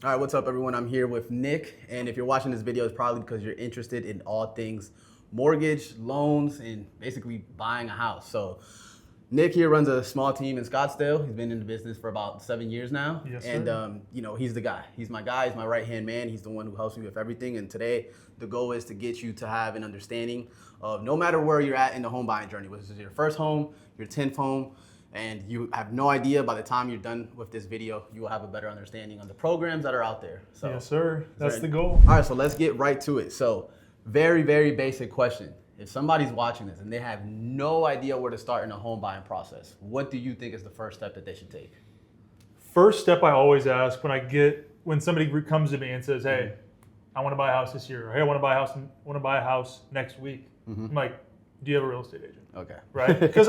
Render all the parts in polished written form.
All right, what's up everyone? I'm here with Nick, and if you're watching this video, it's probably because you're interested in all things mortgage, loans, and basically buying a house. So Nick here runs a small team in Scottsdale. He's been in the business for about 7 years now. Yes, sir. And he's the guy. He's my guy, he's my right-hand man. He's the one who helps me with everything. And today, the goal is to get you to have an understanding of no matter where you're at in the home buying journey, whether it's your first home, your 10th home, and you have no idea by the time you're done with this video, you will have a better understanding on the programs that are out there. So, yes, sir. That's the goal. All right, so let's get right to it. So very, very basic question. If somebody's watching this and they have no idea where to start in the home buying process, what do you think is the first step that they should take? First step I always ask when somebody comes to me and says, hey, I want to buy a house this year, or hey, I want to buy a house next week. I'm like, do you have a real estate agent? Okay. Right? Because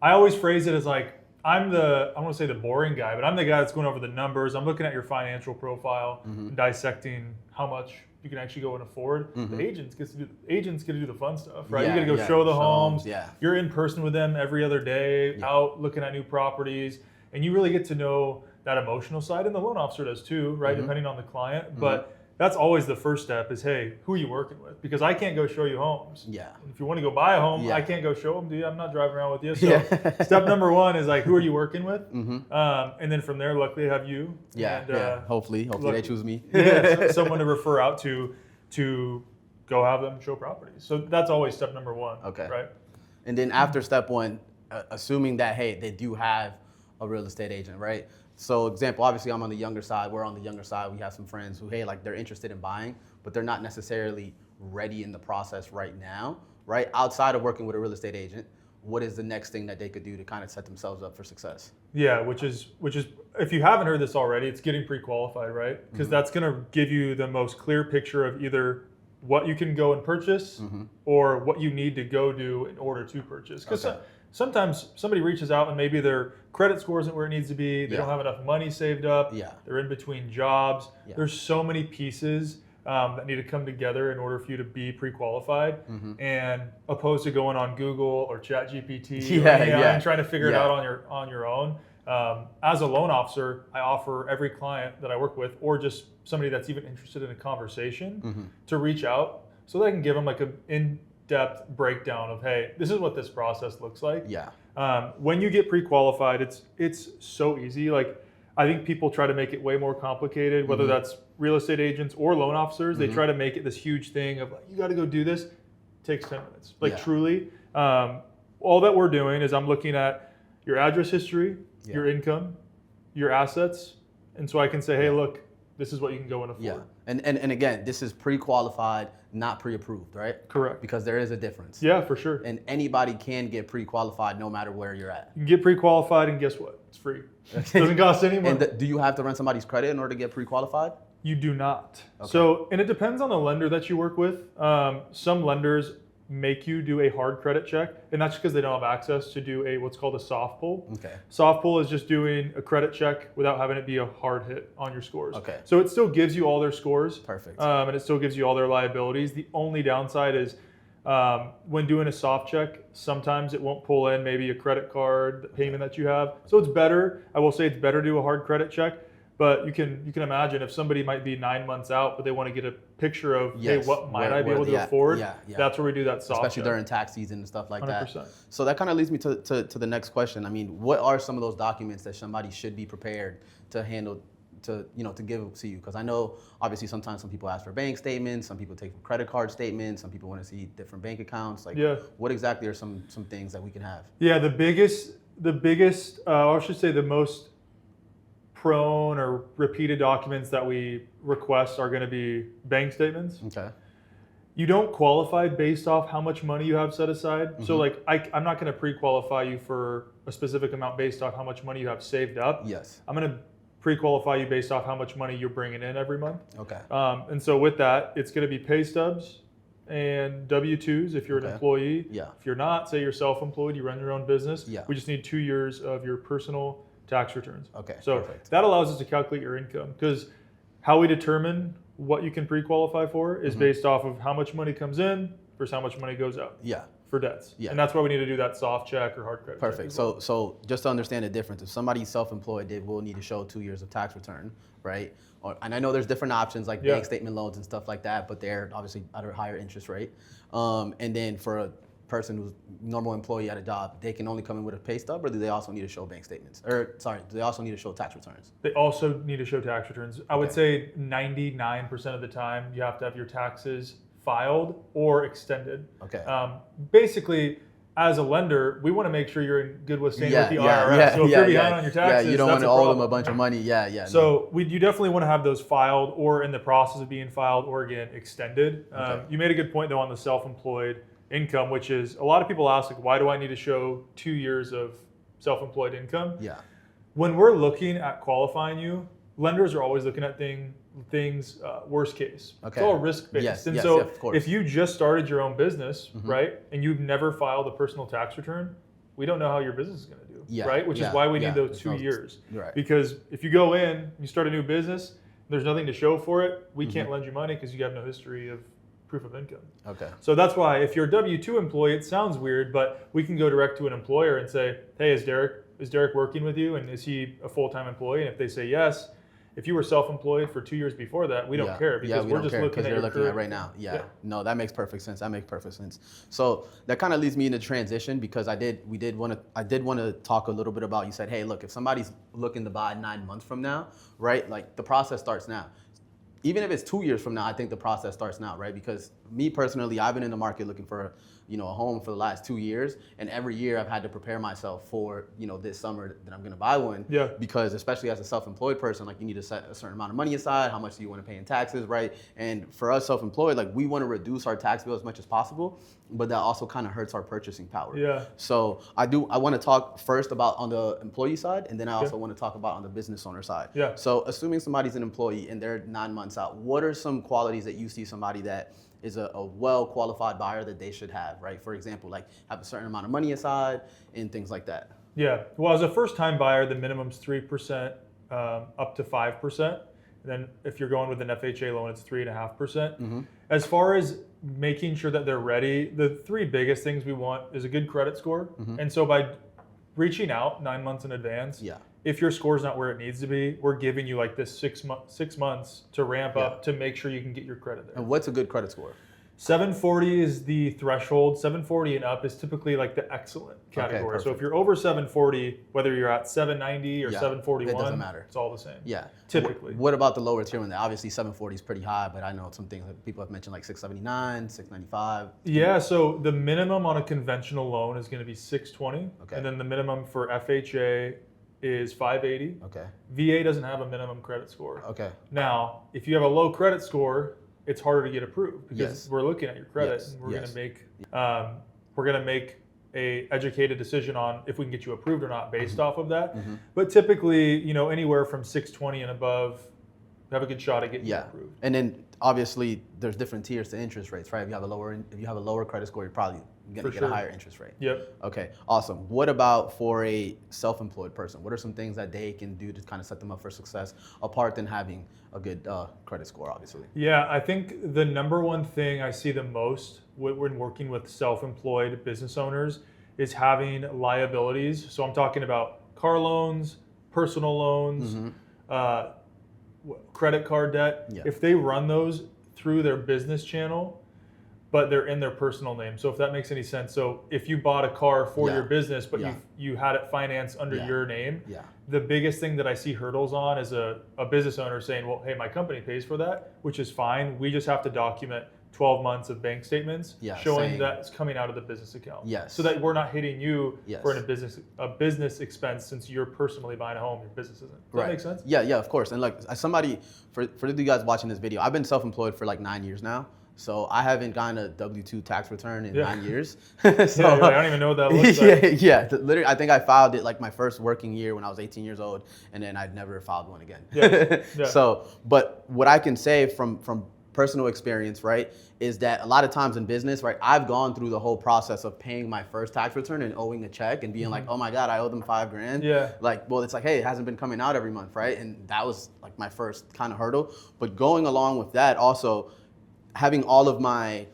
I always phrase it as like, I don't want to say the boring guy, but I'm the guy that's going over the numbers. I'm looking at your financial profile, dissecting how much you can actually go and afford. The agents get to do the fun stuff, right? Yeah, you got to go show the homes. Yeah. You're in person with them every other day, out looking at new properties, and you really get to know that emotional side, and the loan officer does too, right? Depending on the client. But that's always the first step is, hey, who are you working with? Because I can't go show you homes. Yeah. If you want to go buy a home, I can't go show them to you. I'm not driving around with you. So step number one is like, who are you working with? And then from there, luckily I have you. Yeah. And, Hopefully they choose me. Someone to refer out to go have them show properties. So that's always step number one. Okay. Right. And then after step one, assuming that, hey, they do have a real estate agent, right? So example, obviously I'm on the younger side. We're on the younger side. We have some friends who, hey, like they're interested in buying, but they're not necessarily ready in the process right now, right? Outside of working with a real estate agent, what is the next thing that they could do to kind of set themselves up for success? Yeah, which is if you haven't heard this already, it's getting pre-qualified, right? Because that's going to give you the most clear picture of either what you can go and purchase or what you need to go do in order to purchase. Because sometimes somebody reaches out and maybe their credit score isn't where it needs to be. They don't have enough money saved up. They're in between jobs. There's so many pieces that need to come together in order for you to be pre-qualified, and opposed to going on Google or ChatGPT and trying to figure it out on your own. As a loan officer, I offer every client that I work with, or just somebody that's even interested in a conversation, to reach out so that I can give them like an in-depth breakdown of, hey, this is what this process looks like. When you get pre-qualified, it's so easy. Like, I think people try to make it way more complicated, whether that's real estate agents or loan officers. They try to make it this huge thing of like, you got to go do this. It takes 10 minutes. Like truly, all that we're doing is I'm looking at your address history, your income, your assets. And so I can say, hey, look, this is what you can go and afford. And again, this is pre-qualified, not pre-approved, right? Correct. Because there is a difference. Yeah, for sure. And anybody can get pre-qualified no matter where you're at. You can get pre-qualified, and guess what? It's free. It doesn't cost any money. And do you have to run somebody's credit in order to get pre-qualified? You do not. So, and it depends on the lender that you work with. Some lenders make you do a hard credit check, and that's because they don't have access to do what's called a soft pull. Soft pull is just doing a credit check without having it be a hard hit on your scores. So it still gives you all their scores. Perfect. And it still gives you all their liabilities. The only downside is when doing a soft check, sometimes it won't pull in maybe a credit card, the payment that you have. So it's better. I will say it's better to do a hard credit check. But you can imagine if somebody might be 9 months out, but they want to get a picture of, hey, what might I be able to afford? That's where we do that soft Especially check. during tax season and stuff like 100%. that. So that kind of leads me to the next question. I mean, what are some of those documents that somebody should be prepared to handle, to give to you? Because I know obviously sometimes some people ask for bank statements, some people take for credit card statements, some people want to see different bank accounts. Like, what exactly are some things that we can have? Yeah, the biggest, or I should say the most prone or repeated documents that we request are going to be bank statements. You don't qualify based off how much money you have set aside. So like I'm not going to pre-qualify you for a specific amount based off how much money you have saved up. I'm going to pre-qualify you based off how much money you're bringing in every month. And so with that, it's going to be pay stubs and W-2s if you're an employee. If you're not, say you're self-employed, you run your own business. We just need 2 years of your personal tax returns. So that allows us to calculate your income, because how we determine what you can pre-qualify for is based off of how much money comes in versus how much money goes out. for debts. Yeah. And that's why we need to do that soft check or hard credit check. Perfect. as well. So just to understand the difference, if somebody's self-employed, they will need to show 2 years of tax return, right? And I know there's different options like bank statement loans and stuff like that, but they're obviously at a higher interest rate. And then for a person who's normal employee at a job, they can only come in with a pay stub, or do they also need to show bank statements? Do they also need to show tax returns? They also need to show tax returns. I would say 99% of the time you have to have your taxes filed or extended. Okay. Basically, as a lender, we want to make sure you're in good standing with the IRS. So if you're behind on your taxes, you don't want that's to a owe problem. them a bunch of money. So you definitely want to have those filed or in the process of being filed or again extended. Okay. You made a good point though on the self-employed income, which is a lot of people ask like, why do I need to show 2 years of self-employed income? Yeah. When we're looking at qualifying you, lenders are always looking at things worst case. Okay. It's all risk based. Yes, And yes, so yeah, of course. if you just started your own business, right, and you've never filed a personal tax return, we don't know how your business is going to do, right? Which is why we need those 2 years. Right. Because if you go in, you start a new business, there's nothing to show for it, we can't lend you money because you have no history of proof of income. Okay. So that's why if you're a W-2 employee, it sounds weird, but we can go direct to an employer and say, hey, is Derek working with you, and is he a full-time employee? And if they say yes, if you were self-employed for 2 years before that, we don't care because we're just looking at you're your looking current at right now. No, that makes perfect sense. So that kind of leads me into transition, because I did want to talk a little bit about, you said, hey, look, if somebody's looking to buy 9 months from now, right? Like the process starts now. Even if it's 2 years from now, I think the process starts now, right? Because me personally, I've been in the market looking for a home for the last 2 years, and every year I've had to prepare myself for this summer that I'm going to buy one. Yeah. Because especially as a self-employed person, like you need to set a certain amount of money aside. How much do you want to pay in taxes, right? And for us self-employed, like we want to reduce our tax bill as much as possible, but that also kind of hurts our purchasing power. Yeah. So I want to talk first about on the employee side, and then I also want to talk about on the business owner side. Yeah. So assuming somebody's an employee and they're 9 months out, what are some qualities that you see somebody that is a well-qualified buyer that they should have, right? For example, like have a certain amount of money aside and things like that. Yeah. Well, as a first-time buyer, the minimum's 3% up to 5%. And then if you're going with an FHA loan, it's 3.5%. As far as making sure that they're ready, the three biggest things we want is a good credit score. And so by reaching out 9 months in advance, if your score's not where it needs to be, we're giving you like this 6 months to ramp up to make sure you can get your credit there. And what's a good credit score? 740 is the threshold. 740 and up is typically like the excellent category. So if perfect. you're over 740, whether you're at 790 or 741, it doesn't matter. It's all the same. Yeah. Typically. What about the lower tier one? Obviously 740 is pretty high, but I know some things that people have mentioned like 679, 695. Yeah, so the minimum on a conventional loan is going to be 620. Okay. And then the minimum for FHA is 580. Okay. VA doesn't have a minimum credit score. Okay. Now, if you have a low credit score, it's harder to get approved because Yes. we're looking at your credit Yes. and we're Yes. going to make a educated decision on if we can get you approved or not based off of that. Mm-hmm. But typically, anywhere from 620 and above, have a good shot at getting you approved. And then obviously there's different tiers to interest rates, right? If you have a lower credit score, you're probably gonna get a higher interest rate. Yep. Okay, awesome. What about for a self-employed person? What are some things that they can do to kind of set them up for success, apart than having a good credit score, obviously? Yeah, I think the number one thing I see the most when working with self-employed business owners is having liabilities. So I'm talking about car loans, personal loans, credit card debt. Yeah. If they run those through their business channel, but they're in their personal name. So if that makes any sense. So if you bought a car for your business, but you had it financed under your name, the biggest thing that I see hurdles on is a business owner saying, well, hey, my company pays for that, which is fine. We just have to document 12 months of bank statements showing that it's coming out of the business account. Yes. So that we're not hitting you for a business expense since you're personally buying a home, your business isn't. Does that make sense? Yeah, of course. And like as somebody, for you guys watching this video, I've been self-employed for like 9 years now. So I haven't gotten a W-2 tax return in 9 years. So, I don't even know what that looks like. Literally, I think I filed it like my first working year when I was 18 years old, and then I'd never filed one again. So, but what I can say from personal experience, right, is that a lot of times in business, right, I've gone through the whole process of paying my first tax return and owing a check and being like, oh my God, I owe them $5,000. Yeah. Like, well, it's like, hey, it hasn't been coming out every month, right? And that was like my first kind of hurdle. But going along with that, also having all of my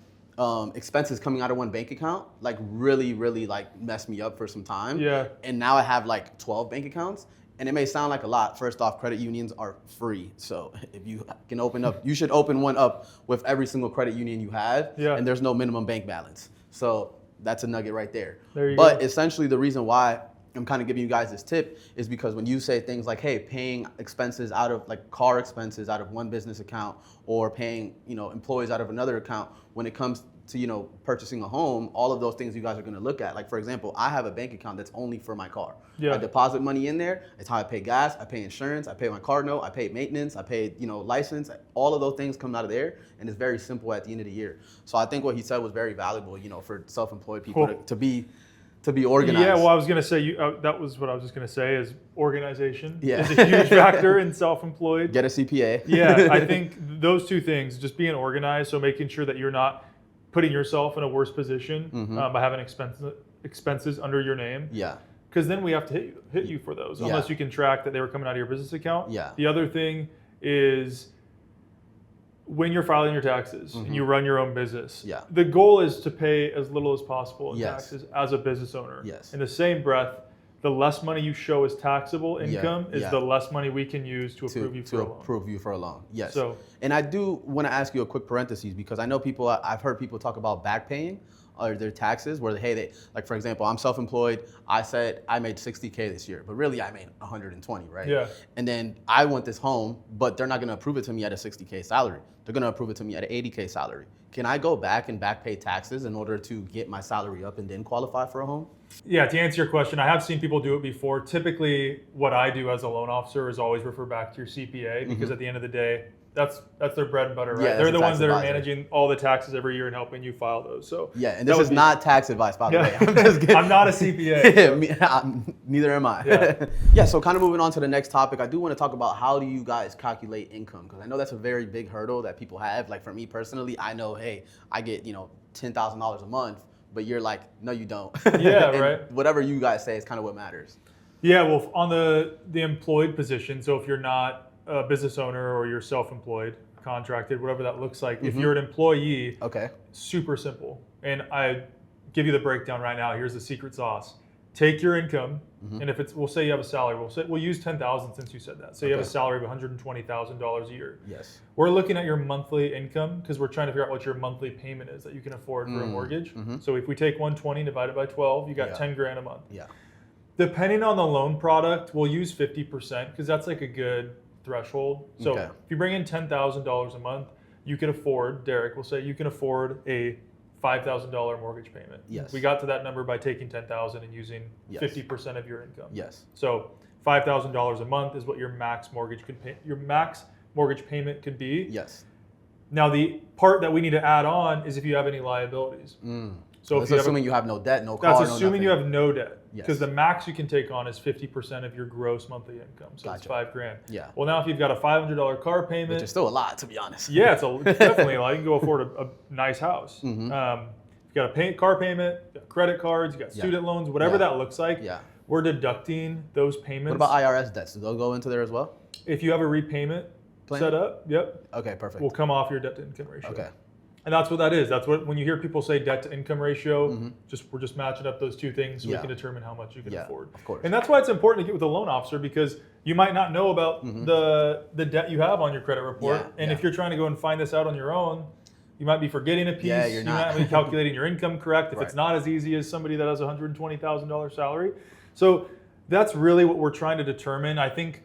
expenses coming out of one bank account like really like messed me up for some time. Yeah. And now I have like 12 bank accounts. And it may sound like a lot. First off, credit unions are free. So if you can open up, you should open one up with every single credit union you have. Yeah. And there's no minimum bank balance. So that's a nugget right there. There you But go. essentially the reason why I'm kind of giving you guys this tip is because when you say things like, hey, paying expenses out of like car expenses out of one business account or paying, employees out of another account, when it comes to, purchasing a home, all of those things you guys are going to look at. Like, for example, I have a bank account that's only for my car. Yeah. I deposit money in there. It's how I pay gas. I pay insurance. I pay my car note. I pay maintenance. I pay, license. All of those things come out of there. And it's very simple at the end of the year. So I think what he said was very valuable, for self-employed people Cool. to be organized. Yeah, well, I was going to say, that was what I was just going to say is organization Yeah. is a huge factor in self-employed. Get a CPA. Yeah, I think those two things, just being organized, so making sure that you're not putting yourself in a worse position by having expenses under your name. Yeah. Because then we have to hit you for those, unless you can track that they were coming out of your business account. Yeah. The other thing is when you're filing your taxes and you run your own business, Yeah. the goal is to pay as little as possible in Yes. taxes as a business owner. Yes. In the same breath, the less money you show as taxable income is yeah. the less money we can use to approve you for a loan. approve you for a loan. Yes. So- and I do want to ask you a quick parenthesis because I know I've heard people talk about back paying or their taxes where they like, for example, I'm self-employed. I said I made $60K this year, but really I made 120, right? Yeah. And then I want this home, but they're not going to approve it to me at a 60K salary. They're going to approve it to me at an 80K salary. Can I go back and back pay taxes in order to get my salary up and then qualify for a home? Yeah, to answer your question, I have seen people do it before. Typically, what I do as a loan officer is always refer back to your CPA because at the end of the day, that's their bread and butter, right? Yeah, They're that's the a ones tax that are advisor. managing all the taxes every year and helping you file those. So Yeah, and that this would is be- not tax advice, by the Yeah. way. I'm just kidding. I'm not a CPA. so- Neither am I. Yeah. Yeah, so kind of moving on to the next topic, I do want to talk about how do you guys calculate income? Because I know that's a very big hurdle that people have. Like for me personally, I know, hey, I get, $10,000 a month, but you're like, no, you don't. Yeah, And right. whatever you guys say is kind of what matters. Yeah, well, on the employed position, so if you're not a business owner or you're self-employed, contracted, whatever that looks like, if you're an employee, Okay. super simple. And I give you the breakdown right now. Here's the secret sauce. Take your income, and if we'll say you have a salary, we'll use 10,000 since you said that. So you have a Okay. salary of $120,000 a year. Yes. We're looking at your monthly income because we're trying to figure out what your monthly payment is that you can afford for a mortgage. So if we take 120 divided by 12, you got Yeah. 10 grand a month. Yeah. Depending on the loan product, we'll use 50% because that's like a good threshold. So Okay. if you bring in $10,000 a month, you can afford, Derek will say, you can afford a $5,000 mortgage payment. Yes. We got to that number by taking 10,000 and using Yes. 50% of your income. Yes. So $5,000 a month is what your max mortgage could pay. Your max mortgage payment could be. Yes. Now the part that we need to add on is if you have any liabilities. So That's if you have assuming you have no debt, no car, that's no assuming you nothing. have no debt. Yes. Because the max you can take on is 50% of your gross monthly income. So it's Gotcha. $5,000. Yeah. Well, now if you've got a $500 car payment, Which is still a lot, to be honest. yeah, it's definitely a lot. You can go afford a nice house. Mm-hmm. You got a car payment, you got credit cards, you got student loans, whatever Yeah. that looks like. Yeah. We're deducting those payments. What about IRS debts? Do those go into there as well? If you have a repayment Plan? set up? Yep. Okay, perfect. Will come off your debt to income ratio. Okay. And that's what that is. That's what when you hear people say debt to income ratio, we're just matching up those two things so we Yeah. can determine how much you can Yeah, afford. of course. And that's why it's important to get with a loan officer because you might not know about the debt you have on your credit report. Yeah, And yeah. if you're trying to go and find this out on your own, you might be forgetting a piece. Yeah, you're You not. might not be calculating your income correct if it's Right. not as easy as somebody that has a $120,000 salary. So that's really what we're trying to determine. I think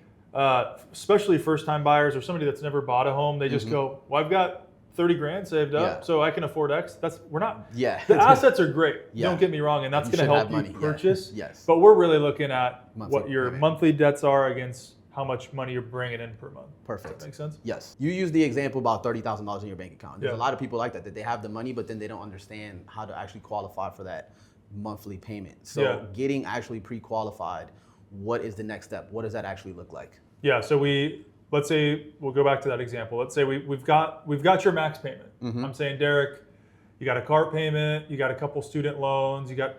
especially first-time buyers or somebody that's never bought a home, they just go, well, I've got 30 grand saved up, Yeah. so I can afford X. We're not. Yeah. The assets are great. Yeah. Don't get me wrong, and that's You going to should help have you money, yeah. purchase. Yes. But we're really looking at Monthly what your payment. monthly debts are against how much money you're bringing in per month. Perfect. Does that make sense? Yes. You use the example about $30,000 in your bank account. There's Yeah. a lot of people like that they have the money, but then they don't understand how to actually qualify for that monthly payment. So Yeah. getting actually pre-qualified, what is the next step? What does that actually look like? Yeah. So let's say we'll go back to that example. Let's say we've got your max payment. I'm saying, Derek, you got a car payment, you got a couple student loans, you got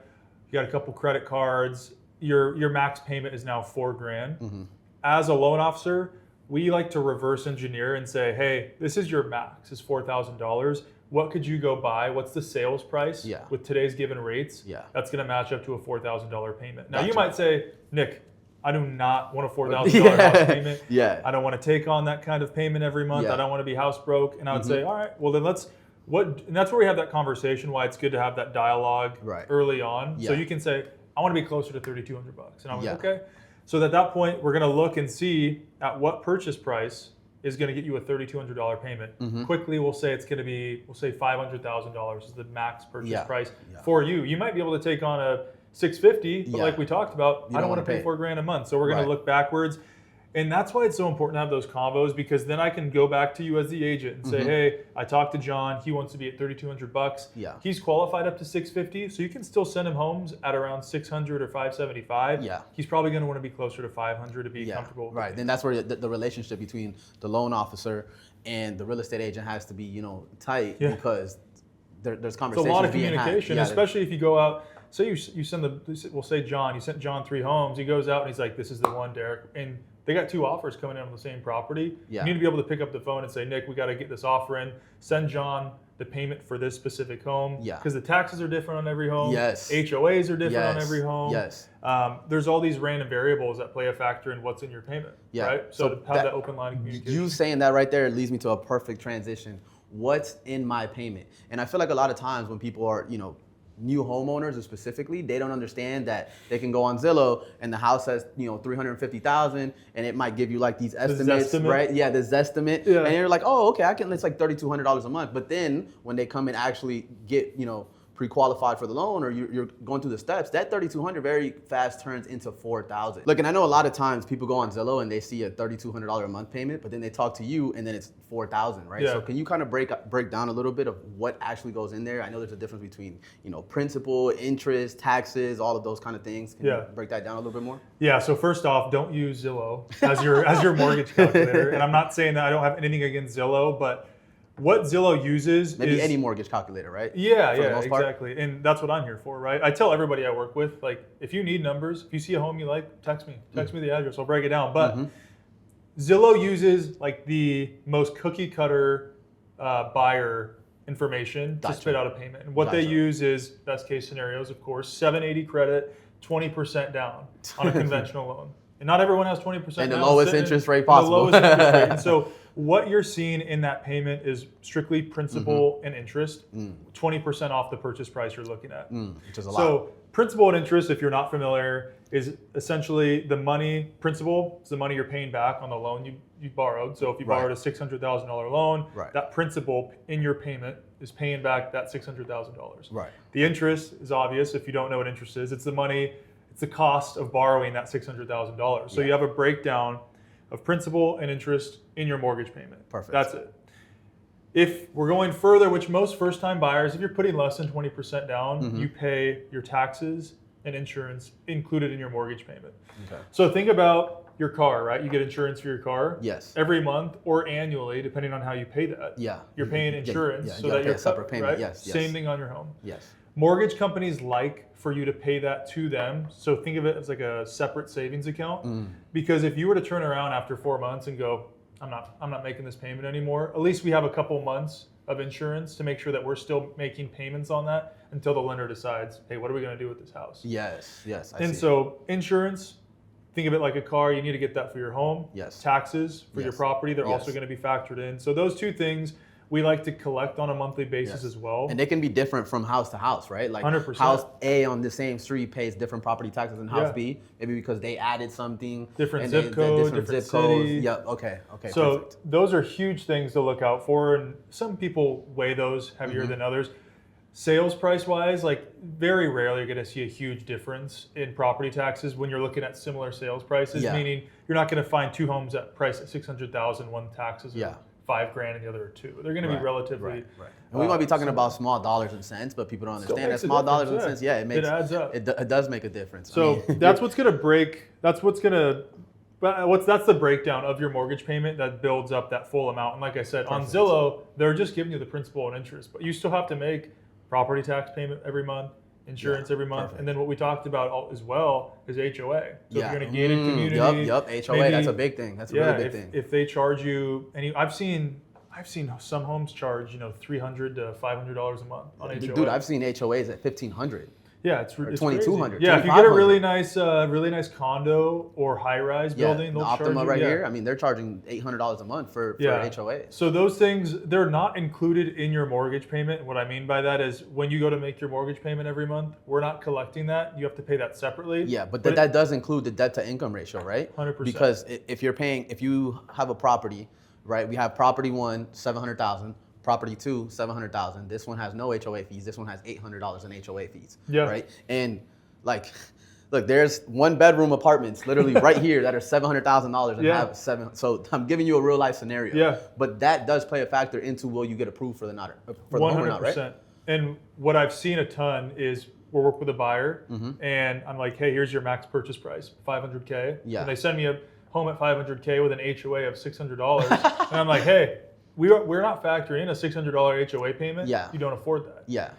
a couple credit cards. Your max payment is now $4,000. As a loan officer, we like to reverse engineer and say, hey, this is your max, it's $4,000. what could you go buy? What's the sales price Yeah. with today's given rates? Yeah. That's going to match up to a $4,000 payment. Now, you Gotcha. might say, Nick, I do not want a $4,000 house payment. Yeah. I don't want to take on that kind of payment every month. Yeah. I don't want to be house broke. And I would say, all right, well then and that's where we have that conversation, why it's good to have that dialogue Right. early on. Yeah. So you can say, I want to be closer to $3,200. And I'm like, Yeah. okay. So at that point, we're going to look and see at what purchase price is going to get you a $3,200 payment. Quickly, we'll say $500,000 is the max purchase price for you. You might be able to take on a $650, but like we talked about, I don't want to pay $4,000 a month. So we're going to look backwards. And that's why it's so important to have those convos, because then I can go back to you as the agent and say, hey, I talked to John. He wants to be at $3,200. Yeah. He's qualified up to $650, so you can still send him homes at around $600 or $575. Yeah. He's probably going to want to be closer to $500 to be comfortable. Right. Then that's where the relationship between the loan officer and the real estate agent has to be, tight because there's conversation. It's a lot of communication, Yeah, especially if you go out. Say you send we'll say John, you sent John 3 homes. He goes out and he's like, this is the one, Derek. And they got 2 offers coming in on the same property. Yeah. You need to be able to pick up the phone and say, Nick, we got to get this offer in. Send John the payment for this specific home. Yeah. Because the taxes are different on every home. Yes. HOAs are different on every home. Yes. There's all these random variables that play a factor in what's in your payment. Yeah. Right? So to have that open line of communication. You saying that right there leads me to a perfect transition. What's in my payment? And I feel like a lot of times when people are, new homeowners specifically, they don't understand that they can go on Zillow and the house has, $350,000 and it might give you like these estimates, right? Yeah, this estimate. Yeah. And you're like, oh, okay, it's like $3,200 a month. But then when they come and actually get, pre-qualified for the loan or you're going through the steps, that $3,200 very fast turns into $4,000. Look, and I know a lot of times people go on Zillow and they see a $3,200 a month payment, but then they talk to you and then it's $4,000, right? Yeah. So can you kind of break down a little bit of what actually goes in there? I know there's a difference between, principal, interest, taxes, all of those kind of things. Can you break that down a little bit more? Yeah, so first off, don't use Zillow as your mortgage calculator. And I'm not saying that I don't have anything against Zillow, but what Zillow uses maybe is any mortgage calculator, right? Yeah, exactly. And that's what I'm here for, right? I tell everybody I work with, like, if you need numbers, if you see a home you like, text me the address, I'll break it down. But Zillow uses like the most cookie cutter buyer information to spit out a payment. And what they use is best case scenarios, of course, 780 credit, 20% down on a conventional loan. And not everyone has 20% down. And the lowest interest rate possible. The lowest interest rate. And so what you're seeing in that payment is strictly principal and interest, 20% off the purchase price you're looking at. Which is a lot. So principal and interest, if you're not familiar, is essentially the money, principal is the money you're paying back on the loan you borrowed. So if you borrowed a $600,000 loan, that principal in your payment is paying back that $600,000. Right. The interest is obvious if you don't know what interest is. It's the money, it's the cost of borrowing that $600,000. So you have a breakdown of principal and interest in your mortgage payment. Perfect. That's it. If we're going further, which most first-time buyers, if you're putting less than 20% down, you pay your taxes and insurance included in your mortgage payment. Okay. So think about your car, right? You get insurance for your car. Yes. Every month or annually, depending on how you pay that. Yeah. You're paying insurance so that you're a separate payment. Right? Yes. Same thing on your home. Yes. Mortgage companies like for you to pay that to them. So think of it as like a separate savings account. Because if you were to turn around after 4 months and go, I'm not making this payment anymore, at least we have a couple months of insurance to make sure that we're still making payments on that until the lender decides, hey, what are we going to do with this house? Yes. So insurance, think of it like a car. You need to get that for your home. Yes. Taxes for your property, they're also going to be factored in. So those two things we like to collect on a monthly basis as well. And they can be different from house to house, right? Like 100%. House A on the same street pays different property taxes than house B, maybe because they added something. Different zip code, different zip codes. Yep, okay, so perfect. Those are huge things to look out for, and some people weigh those heavier than others. Sales price wise, like very rarely you're going to see a huge difference in property taxes when you're looking at similar sales prices, meaning you're not going to find 2 homes at price at $600,000, one taxes are $5,000 and the other are $2,000. They're going to be relatively. Right. And we might be talking about small dollars and cents, but people don't understand that small dollars and cents. Yeah, it adds up. It does make a difference. So that's what's going to break. That's the breakdown of your mortgage payment that builds up that full amount. And like I said, on Zillow, they're just giving you the principal and interest, but you still have to make property tax payment every month, insurance every month, and then what we talked about as well is HOA. So if you're in a gated community, HOA, that's a big thing. That's a really big thing. If they charge you, I I've seen some homes charge, $300 to $500 a month on HOA. Dude, I've seen HOAs at $1,500. Yeah, it's Or it's 2,200, crazy. Yeah, if you get a 2,500. really nice condo or high-rise building, the they'll charge Optima you. right Yeah. here. I mean, they're charging $800 a month for HOA. So those things, they're not included in your mortgage payment. What I mean by that is when you go to make your mortgage payment every month, we're not collecting that. You have to pay that separately. Yeah, but that does include the debt to income ratio, right? 100%. Because if you have a property, right? We have property 1, 700,000. Property 2, 700,000. This one has no HOA fees. This one has $800 in HOA fees. Yeah. Right. And like, look, there's 1-bedroom apartments literally right here that are $700,000 and have 7. So I'm giving you a real life scenario. Yeah. But that does play a factor into will you get approved for the home or not, right? And what I've seen a ton is we'll work with a buyer and I'm like, hey, here's your max purchase price, $500K. Yeah. And they send me a home at $500K with an HOA of $600. And I'm like, hey, we're not factoring in a $600 HOA payment. Yeah. You don't afford that. Yeah.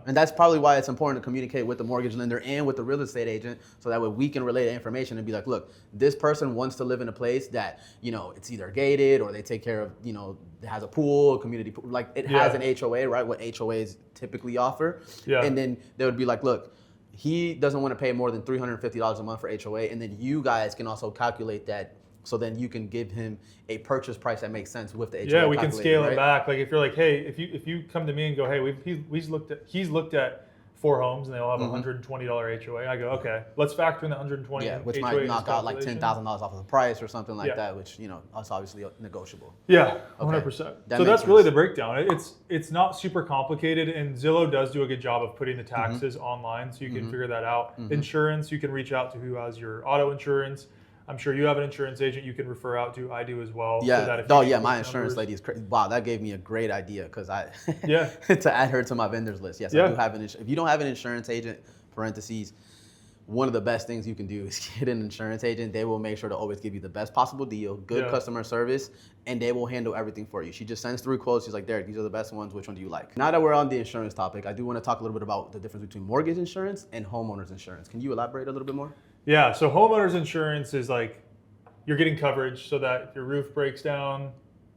And that's probably why it's important to communicate with the mortgage lender and with the real estate agent, so that way we can relay the information and be like, look, this person wants to live in a place that, it's either gated or they take care of, it has a pool, a community pool, like it has an HOA, right? What HOAs typically offer. Yeah. And then they would be like, look, he doesn't want to pay more than $350 a month for HOA. And then you guys can also calculate that. So then you can give him a purchase price that makes sense with the HOA. Yeah, we can scale right? it back. Like if you're like, hey, if you come to me and go, hey, he's looked at 4 homes and they all have $120 HOA. I go, okay, let's factor in the $120. Yeah, which HOA might knock out like calculation. $10,000 off of the price or something like that, which that's obviously negotiable. Yeah, 100%. That So makes that's really sense. the breakdown. It's not super complicated, and Zillow does do a good job of putting the taxes online, so you can figure that out. Insurance, you can reach out to who has your auto insurance. I'm sure you have an insurance agent you can refer out to. I do as well. Yeah. So that if you need My those insurance numbers- lady is crazy. Wow, that gave me a great idea because Yeah. to add her to my vendors list. Yes, Yeah. I do have if you don't have an insurance agent, parentheses, one of the best things you can do is get an insurance agent. They will make sure to always give you the best possible deal, good customer service, and they will handle everything for you. She just sends 3 quotes. She's like, Derek, these are the best ones. Which one do you like? Now that we're on the insurance topic, I do want to talk a little bit about the difference between mortgage insurance and homeowners insurance. Can you elaborate a little bit more? Yeah, so homeowners insurance is like you're getting coverage so that if your roof breaks down,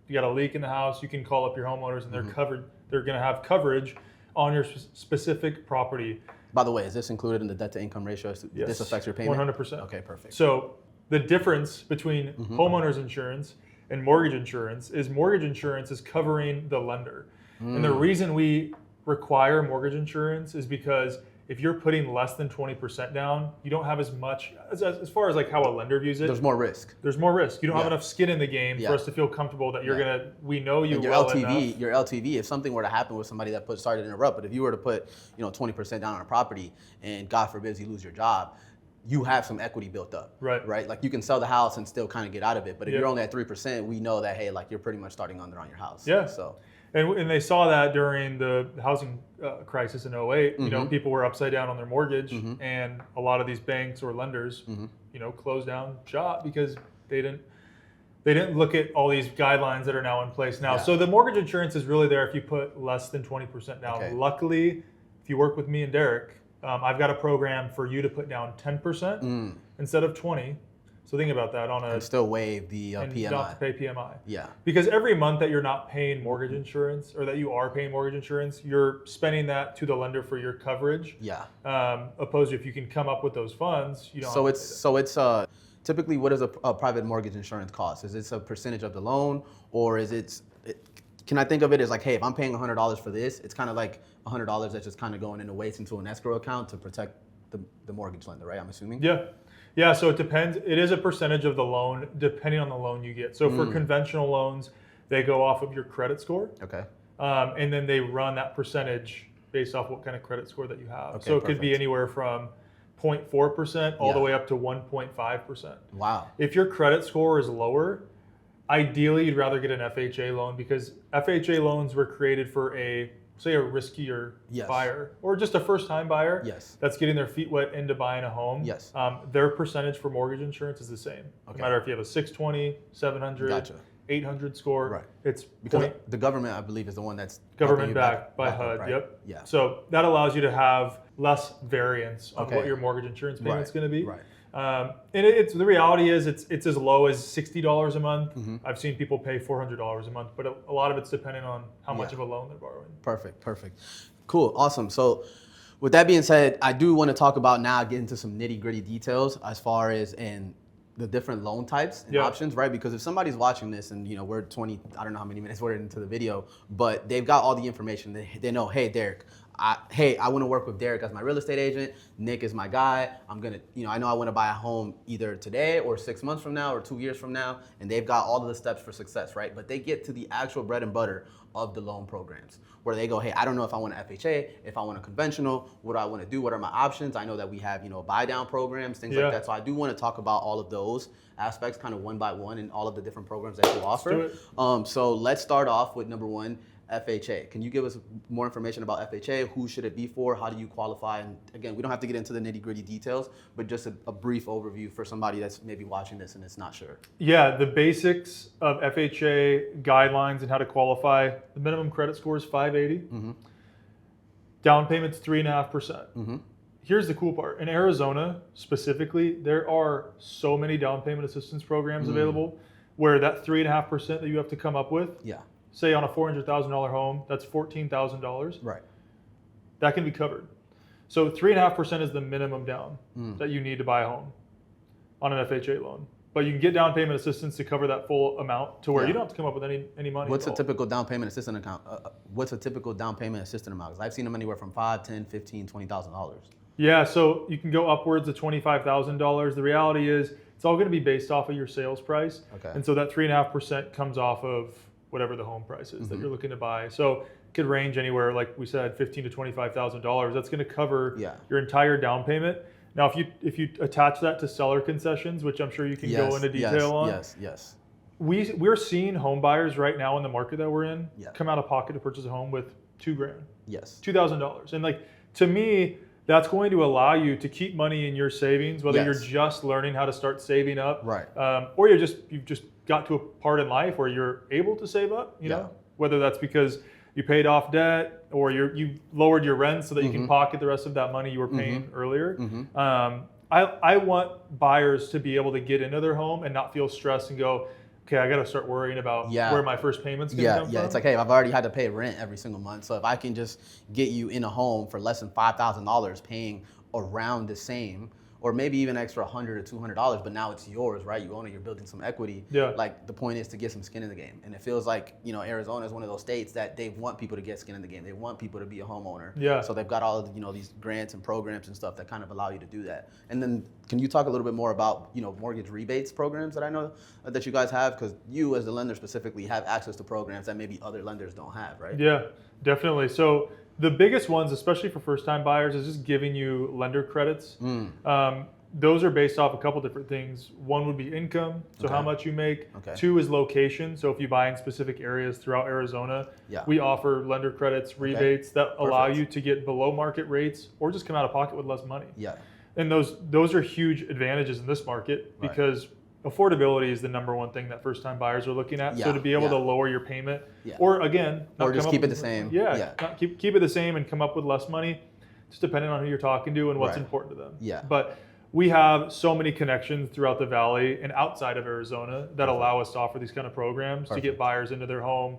you got a leak in the house, you can call up your homeowners and they're covered. They're going to have coverage on your specific property. By the way, is this included in the debt to income ratio? Yes. This affects your payment? 100%. Okay, perfect. So the difference between homeowners insurance and mortgage insurance is covering the lender. And the reason we require mortgage insurance is because if you're putting less than 20% down, you don't have as much, as far as like how a lender views it. There's more risk. There's more risk. You don't have enough skin in the game for us to feel comfortable that you're we know you and your well LTV, enough. your LTV, if something were to happen with somebody that sorry to interrupt, but if you were to put 20% down on a property and God forbid you lose your job, you have some equity built up. Right. Like you can sell the house and still kind of get out of it. But if you're only at 3%, we know that, hey, like you're pretty much starting under on your house. Yeah. So. And they saw that during the housing crisis in 08. People were upside down on their mortgage, and a lot of these banks or lenders, closed down shop because they didn't look at all these guidelines that are now in place now. So the mortgage insurance is really there if you put less than 20% down. Okay. Luckily, if you work with me and Derek, I've got a program for you to put down 10% instead of 20. So think about that on a And still waive the and PMI. you don't have to pay PMI. Yeah. Because every month that you're not paying mortgage insurance or that you are paying mortgage insurance, you're spending that to the lender for your coverage. Yeah. Opposed to if you can come up with those funds, you don't. So have to it's typically what does a private mortgage insurance cost? Is it a percentage of the loan, or is it? Can I think of it as like, hey, if I'm paying $100 for this, it's kind of like $100 that's just kind of going into waste into an escrow account to protect the mortgage lender, right? I'm assuming. Yeah. Yeah, so it depends. It is a percentage of the loan depending on the loan you get. So for conventional loans, they go off of your credit score. Okay. And then they run that percentage based off what kind of credit score that you have. Okay, So it could be perfect. anywhere from 0.4% all the way up to 1.5%. Wow. If your credit score is lower, ideally you'd rather get an FHA loan because FHA loans were created for say a riskier buyer or just a first-time buyer that's getting their feet wet into buying a home. Yes. Their percentage for mortgage insurance is the same. Okay. No matter if you have a 620, 700, 800 score. Right. It's Because the government, I believe, is the one that's government backed by HUD. right? Yep. Yeah. So that allows you to have less variance on Okay. what your mortgage insurance payment's going to be. Right. And it's the reality is it's as low as $60 a month. I've seen people pay $400 a month, but a lot of it's depending on how much of a loan they're borrowing. Perfect. Cool, awesome. So with that being said, I do want to talk about now, get into some nitty gritty details as far as in the different loan types and options, right? Because if somebody's watching this and we're 20, I don't know how many minutes we're into the video, but they've got all the information. They know, hey, Derek, I want to work with Derek as my real estate agent. Nick is my guy. I'm gonna, I know I want to buy a home either today or 6 months from now or 2 years from now, and they've got all of the steps for success, right? But they get to the actual bread and butter of the loan programs, where they go, hey, I don't know if I want an FHA, if I want a conventional, what do I want to do, what are my options? I know that we have, buy down programs, things like that. So I do want to talk about all of those aspects kind of one by one and all of the different programs that you offer. So let's start off with number one, FHA. Can you give us more information about FHA? Who should it be for? How do you qualify? And again, we don't have to get into the nitty gritty details, but just a brief overview for somebody that's maybe watching this and is not sure. Yeah, the basics of FHA guidelines and how to qualify. The minimum credit score is 580. Down payment's 3.5%. Here's the cool part. In Arizona specifically, there are so many down payment assistance programs available where that 3.5% that you have to come up with, say on a $400,000 home, that's $14,000. Right. That can be covered. So 3.5% is the minimum down that you need to buy a home on an FHA loan. But you can get down payment assistance to cover that full amount to where you don't have to come up with any money. What's a typical down payment assistance account? What's a typical down payment assistance amount? Because I've seen them anywhere from $5,000, $10,000, $15,000, $20,000. Yeah, so you can go upwards of $25,000. The reality is it's all going to be based off of your sales price. And so that 3.5% comes off of whatever the home price is that you're looking to buy. So it could range anywhere, like we said, $15,000 to $25,000. That's going to cover your entire down payment. Now, if you attach that to seller concessions, which I'm sure you can go into detail on. Yes. We're seeing home buyers right now in the market that we're in come out of pocket to purchase a home with $2,000. $2,000. And to me, that's going to allow you to keep money in your savings, whether you're just learning how to start saving up, or you've just got to a part in life where you're able to save up. You know, whether that's because you paid off debt or you lowered your rent so that you can pocket the rest of that money you were paying earlier. I want buyers to be able to get into their home and not feel stressed and go, okay, I got to start worrying about where my first payment's going to come from. It's like, hey, I've already had to pay rent every single month. So if I can just get you in a home for less than $5,000 paying around the same, or maybe even extra $100 or $200, but now it's yours, right? You own it, you're building some equity. Like the point is to get some skin in the game. And it feels like, Arizona is one of those states that they want people to get skin in the game. They want people to be a homeowner. So they've got all of, these grants and programs and stuff that kind of allow you to do that. And then can you talk a little bit more about, mortgage rebates programs that I know that you guys have? Because you as the lender specifically have access to programs that maybe other lenders don't have, right? Yeah, definitely. So the biggest ones, especially for first-time buyers, is just giving you lender credits. Those are based off a couple different things. One would be income, so how much you make. Two is location. So if you buy in specific areas throughout Arizona, we offer lender credits, rebates that allow you to get below market rates or just come out of pocket with less money. And those are huge advantages in this market because affordability is the number one thing that first-time buyers are looking at. So to be able to lower your payment, or again, or just keep it the same. Not keep it the same and come up with less money, just depending on who you're talking to and what's important to them. But we have so many connections throughout the valley and outside of Arizona that allow us to offer these kind of programs to get buyers into their home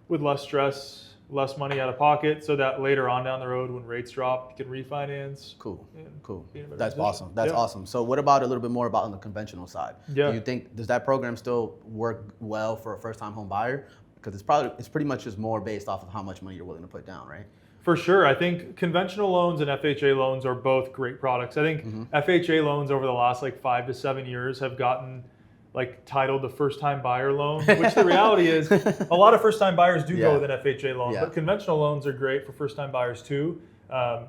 with less stress, less money out of pocket, so that later on down the road when rates drop, you can refinance. Cool. That's awesome. That's awesome. So what about a little bit more about on the conventional side? Do you think, does that program still work well for a first-time home buyer? Because it's pretty much just more based off of how much money you're willing to put down, right? For sure. I think conventional loans and FHA loans are both great products. I think FHA loans over the last 5 to 7 years have gotten titled the first-time buyer loan, which the reality is a lot of first-time buyers do go with an FHA loan, but conventional loans are great for first-time buyers too. A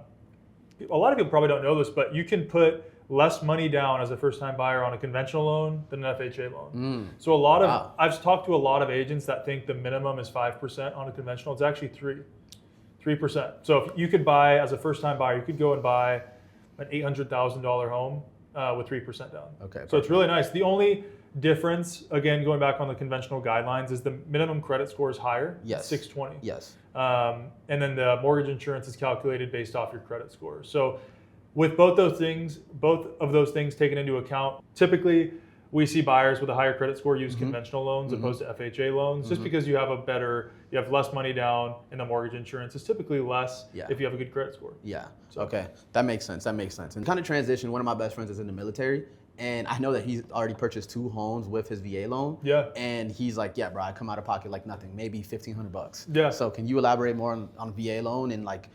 lot of people probably don't know this, but you can put less money down as a first-time buyer on a conventional loan than an FHA loan. So I've talked to a lot of agents that think the minimum is 5% on a conventional. It's actually 3%. So if you could buy, as a first-time buyer, you could go and buy an $800,000 home with 3% down. So it's really nice. The only difference, again, going back on the conventional guidelines, is the minimum credit score is higher, 620. And then the mortgage insurance is calculated based off your credit score. So With both of those things taken into account, typically we see buyers with a higher credit score use conventional loans opposed to FHA loans, just because you have less money down, and the mortgage insurance is typically less if you have a good credit score. Yeah. So. Okay. That makes sense. And kind of transition. One of my best friends is in the military. And I know that he's already purchased 2 homes with his VA loan. Yeah. And he's like, yeah, bro, I come out of pocket like nothing, maybe $1,500. Yeah. So can you elaborate more on VA loan and like,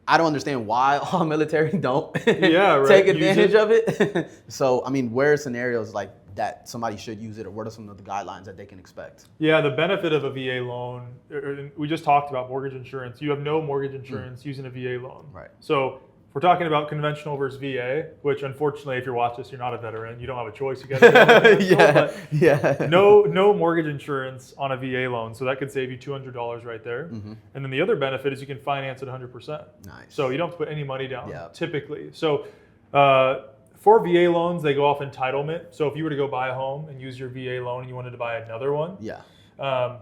I don't understand why all military don't take advantage of it. So, I mean, where are scenarios like that somebody should use it, or what are some of the guidelines that they can expect? Yeah, the benefit of a VA loan, we just talked about mortgage insurance. You have no mortgage insurance using a VA loan. Right. So if we're talking about conventional versus VA, which unfortunately, if you're watching this, you're not a veteran. You don't have a choice. You got to yeah. No mortgage insurance on a VA loan, so that could save you $200 right there. And then the other benefit is you can finance it 100%. Nice. So you don't have to put any money down typically. So for VA loans, they go off entitlement. So if you were to go buy a home and use your VA loan and you wanted to buy another one,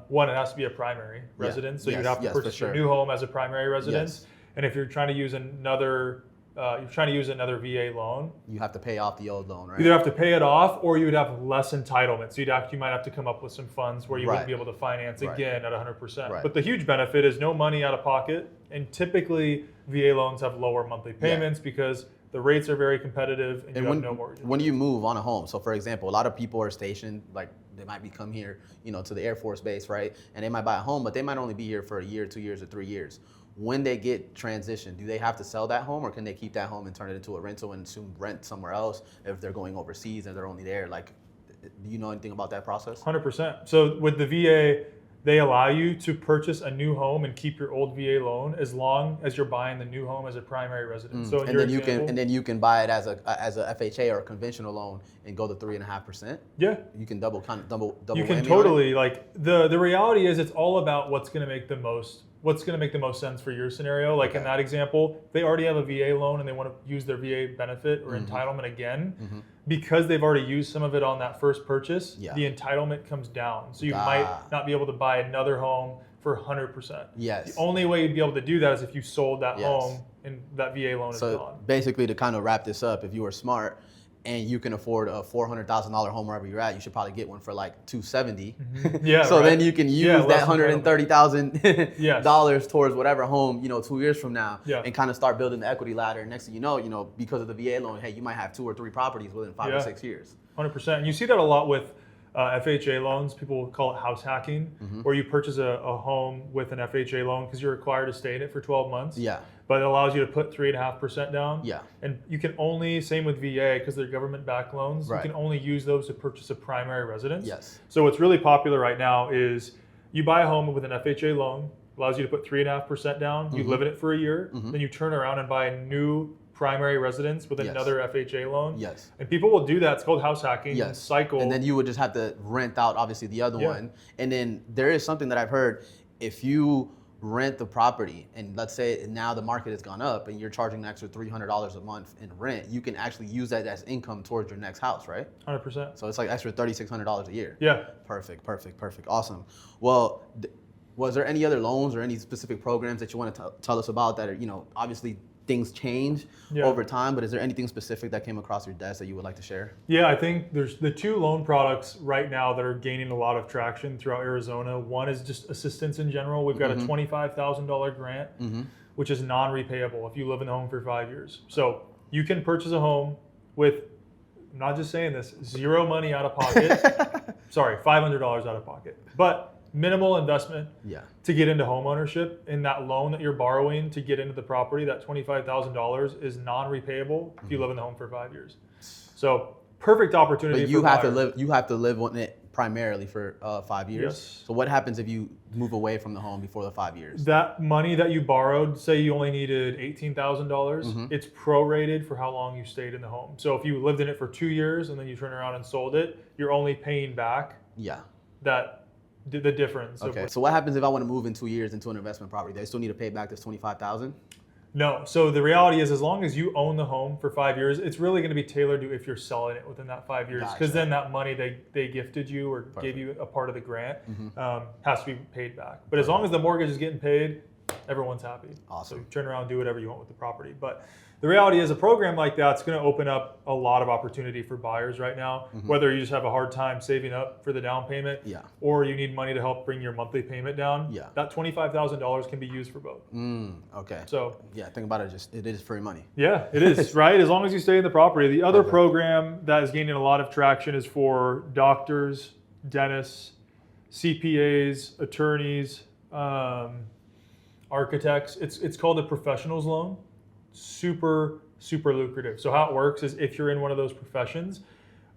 one, it has to be a primary residence. So you'd have to purchase your new home as a primary residence. And if you're trying to use another VA loan, you have to pay off the old loan, right? You either have to pay it off, or you would have less entitlement. So you might have to come up with some funds where you wouldn't be able to finance again at 100%. Right. But the huge benefit is no money out of pocket, and typically VA loans have lower monthly payments because the rates are very competitive and you have no mortgage. When you move on a home, so for example, a lot of people are stationed, like they might come here, to the Air Force base, right? And they might buy a home, but they might only be here for a year, 2 years, or 3 years. When they get transitioned, do they have to sell that home, or can they keep that home and turn it into a rental and assume rent somewhere else if they're going overseas and they're only there? Like, do you know anything about that process? 100%. So with the VA, they allow you to purchase a new home and keep your old VA loan as long as you're buying the new home as a primary resident. So and then you can buy it as a FHA or a conventional loan and go to 3.5%. Yeah, you can double. You can totally the reality is it's all about what's going to make the most sense for your scenario. Like in that example, they already have a VA loan and they want to use their VA benefit or entitlement again. Because they've already used some of it on that first purchase, the entitlement comes down. So you might not be able to buy another home for 100%. Yes. The only way you'd be able to do that is if you sold that home and that VA loan is gone. So basically, to kind of wrap this up, if you were smart and you can afford a $400,000 home wherever you're at, you should probably get one for like $270. So then you can use that $130,000 towards whatever home 2 years from now, and kind of start building the equity ladder. And next thing you know, because of the VA loan, hey, you might have 2 or 3 properties within 5 or 6 years. 100%. And you see that a lot with FHA loans. People call it house hacking, where you purchase a home with an FHA loan because you're required to stay in it for 12 months. But it allows you to put 3.5% down. And you can only, same with VA, because they're government-backed loans, you can only use those to purchase a primary residence. So what's really popular right now is you buy a home with an FHA loan, allows you to put 3.5% down, you live in it for a year, then you turn around and buy a new primary residence with another FHA loan. And people will do that. It's called house hacking. Cycle. And then you would just have to rent out, obviously, the other one. And then there is something that I've heard, if you rent the property, and let's say now the market has gone up and you're charging an extra $300 a month in rent, you can actually use that as income towards your next house, right? 100%. So it's like extra $3,600 a year. Perfect. Awesome. Well, was there any other loans or any specific programs that you want to tell us about that are, obviously things change over time, but is there anything specific that came across your desk that you would like to share? Yeah, I think there's the 2 loan products right now that are gaining a lot of traction throughout Arizona. One is just assistance in general. We've got a $25,000 grant, which is non-repayable if you live in the home for 5 years. So you can purchase a home with, I'm not just saying this, 0 money out of pocket. Sorry, $500 out of pocket. But minimal investment to get into home ownership, and that loan that you're borrowing to get into the property, that $25,000 is non-repayable if you live in the home for 5 years. So perfect opportunity. But you have to live on it primarily for 5 years. So what happens if you move away from the home before the 5 years? That money that you borrowed, say you only needed $18,000, it's prorated for how long you stayed in the home. So if you lived in it for 2 years and then you turn around and sold it, you're only paying back the difference. Okay. So what happens if I want to move in 2 years into an investment property? They still need to pay back this $25,000? No. So the reality is, as long as you own the home for 5 years, it's really going to be tailored to if you're selling it within that 5 years. Because then that money they gifted you or gave you a part of the grant has to be paid back. But as long as the mortgage is getting paid, everyone's happy. Awesome. So you turn around and do whatever you want with the property. But the reality is a program like that's going to open up a lot of opportunity for buyers right now, whether you just have a hard time saving up for the down payment or you need money to help bring your monthly payment down. That $25,000 can be used for both. Okay. So yeah, think about it. It is free money. Yeah, it is, right? As long as you stay in the property. The other program that is gaining a lot of traction is for doctors, dentists, CPAs, attorneys, architects. It's called a professionals loan. Super lucrative. So how it works is if you're in one of those professions,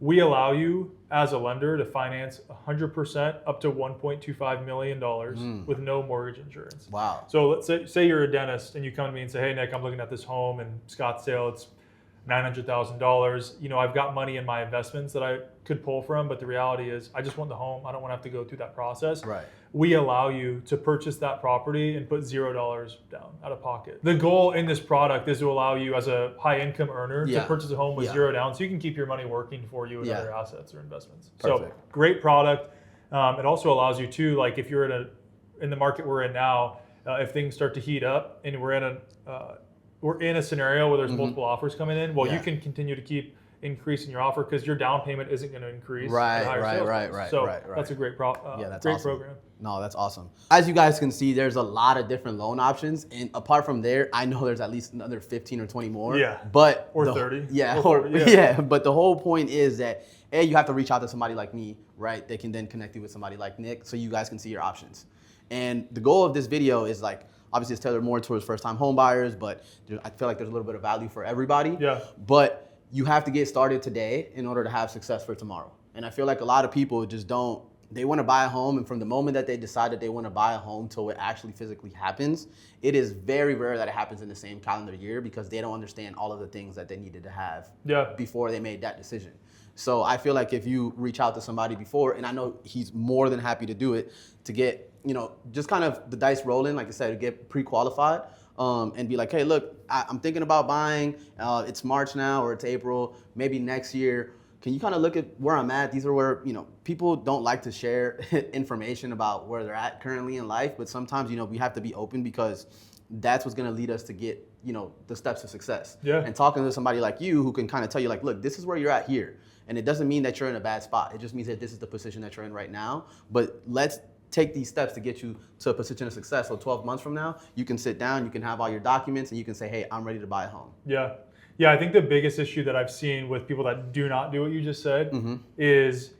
we allow you as a lender to finance 100% up to $1.25 million with no mortgage insurance. Wow. So let's say you're a dentist and you come to me and say, hey, Nick, I'm looking at this home in Scottsdale. It's $900,000. I've got money in my investments that I could pull from, but the reality is I just want the home. I don't want to have to go through that process. Right. We allow you to purchase that property and put $0 down out of pocket. The goal in this product is to allow you as a high income earner to purchase a home with $0 down so you can keep your money working for you in other assets or investments. Perfect. So great product. It also allows you to, like if you're in the market we're in now, if things start to heat up and we're in a scenario where there's multiple offers coming in, you can continue to keep increasing your offer because your down payment isn't going to increase. Right. So that's a great that's great awesome. program. No, that's awesome. As you guys can see, there's a lot of different loan options, and apart from there, I know there's at least another 15 or 20 more. Yeah. But or 30. Yeah. Or 40, yeah. But the whole point is that you have to reach out to somebody like me, right? They can then connect you with somebody like Nick, so you guys can see your options. And the goal of this video is obviously it's tailored more towards first-time home buyers, but I feel like there's a little bit of value for everybody. Yeah. But you have to get started today in order to have success for tomorrow. And I feel like a lot of people just don't. They want to buy a home, and from the moment that they decide that they want to buy a home till it actually physically happens, it is very rare that it happens in the same calendar year because they don't understand all of the things that they needed to have before they made that decision. So I feel like if you reach out to somebody before, and I know he's more than happy to do it, to get, just kind of the dice rolling, like I said, to get pre-qualified and be like, hey, look, I'm thinking about buying. It's March now or it's April, maybe next year. Can you kind of look at where I'm at? These are where, people don't like to share information about where they're at currently in life, but sometimes, we have to be open because that's what's going to lead us to get, the steps to success. Yeah. And talking to somebody like you who can kind of tell you like, look, this is where you're at here. And it doesn't mean that you're in a bad spot. It just means that this is the position that you're in right now. But let's take these steps to get you to a position of success. So 12 months from now, you can sit down, you can have all your documents, and you can say, hey, I'm ready to buy a home. Yeah. Yeah, I think the biggest issue that I've seen with people that do not do what you just said is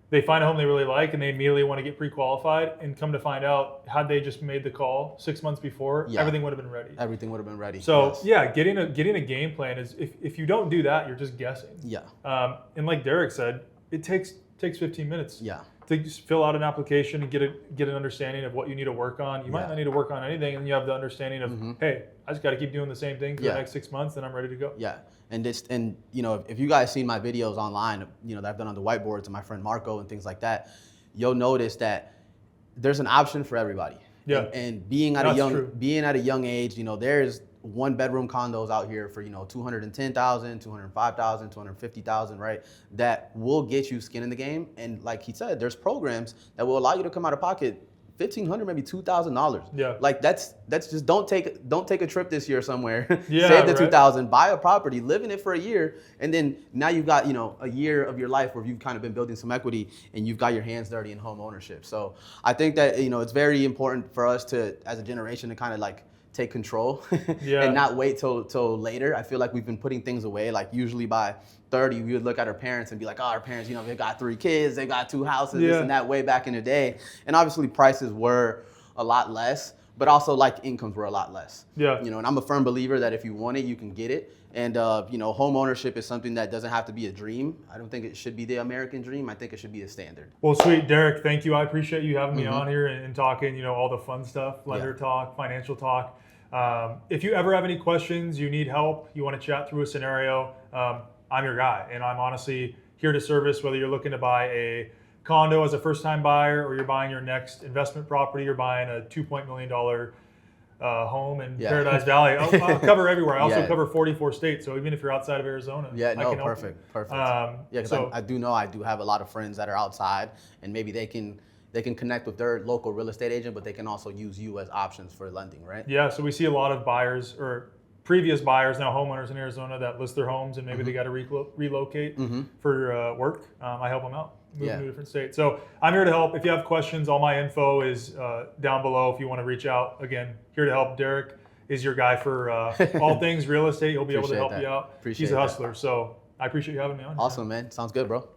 they find a home they really like and they immediately want to get pre-qualified, and come to find out, had they just made the call 6 months before, everything would have been ready. Everything would have been ready. So getting a game plan is, if you don't do that, you're just guessing. Yeah. And like Derek said, it takes 15 minutes. Yeah. To just fill out an application and get an understanding of what you need to work on. You might not need to work on anything, and you have the understanding of, hey, I just got to keep doing the same thing for the next 6 months, and I'm ready to go. Yeah, and if you guys seen my videos online, that I've done on the whiteboards and my friend Marco and things like that, you'll notice that there's an option for everybody. Yeah, and being at a young age, there's 1-bedroom condos out here for $210,000, $205,000, $250,000, right? That will get you skin in the game. And like he said, there's programs that will allow you to come out of pocket $1,500, maybe $2,000. Yeah. Like that's just don't take a trip this year somewhere. Yeah, save the $2,000, buy a property, live in it for a year, and then now you've got a year of your life where you've kind of been building some equity and you've got your hands dirty in home ownership. So I think that it's very important for us to, as a generation, to kind of like take control and not wait till later. I feel like we've been putting things away. Like usually by 30, we would look at our parents and be like, oh, our parents, they got 3 kids, they got 2 houses, this and that, way back in the day. And obviously prices were a lot less, but also like incomes were a lot less. Yeah. And I'm a firm believer that if you want it, you can get it. And home ownership is something that doesn't have to be a dream. I don't think it should be the American dream. I think it should be a standard. Well, sweet, Derek, thank you. I appreciate you having me on here and talking, all the fun stuff, lender talk, financial talk. If you ever have any questions, you need help, you want to chat through a scenario, I'm your guy. And I'm honestly here to service, whether you're looking to buy a condo as a first-time buyer or you're buying your next investment property, you're buying a $2 million home in Paradise Valley. I'll cover everywhere. I also cover 44 states. So even if you're outside of Arizona, I can help you. Perfect. Because I do have a lot of friends that are outside, and maybe they can connect with their local real estate agent, but they can also use you as options for lending, right? Yeah, so we see a lot of buyers or previous buyers, now homeowners in Arizona that list their homes and maybe they got to relocate for work. I help them out, move to a different state. So I'm here to help. If you have questions, all my info is down below if you want to reach out. Again, here to help. Derek is your guy for all things real estate. He'll be able to help you out. He's a hustler. So I appreciate you having me on. Awesome, man. Sounds good, bro.